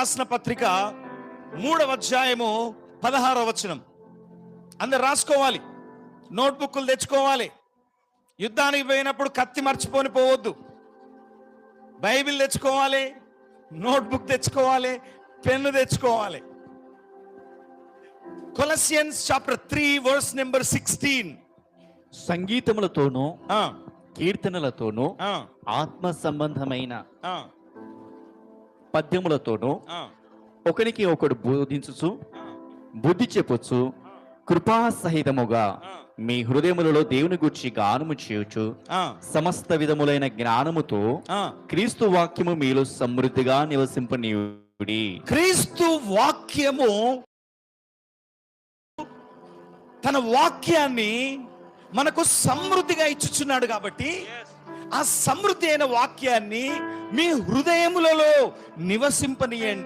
రాసిన పత్రిక 3వ అధ్యాయము 16వ వచనం. అందరు రాసుకోవాలి, నోట్బుక్లు తెచ్చుకోవాలి. యుద్ధానికి పోయినప్పుడు కత్తి మర్చిపోని పోవద్దు. బైబిల్ తెచ్చుకోవాలి, నోట్బుక్ తెచ్చుకోవాలి, పెన్ను తెచ్చుకోవాలి. Colossians chapter 3 verse number 16. సంగీతములతోనూ కీర్తనలతోనూ ఆత్మ సంబంధమైన పద్యములతోనూ ఒకనికి ఒకడు బోధించుచు బుద్ధి చెప్పుచు కృపా సహితముగా మీ హృదయములలో దేవుని గూర్చి గానము చేయుచు సమస్త విధములైన జ్ఞానముతో క్రీస్తు వాక్యము మీలో సమృద్ధిగా నివసింపనీయుడి. క్రీస్తు వాక్యము తన వాక్యాన్ని మనకు సమృద్ధిగా ఇచ్చుచున్నాడు. కాబట్టి ఆ సమృద్ధి అయిన వాక్యాన్ని మీ హృదయములలో నివసింపనీయండి.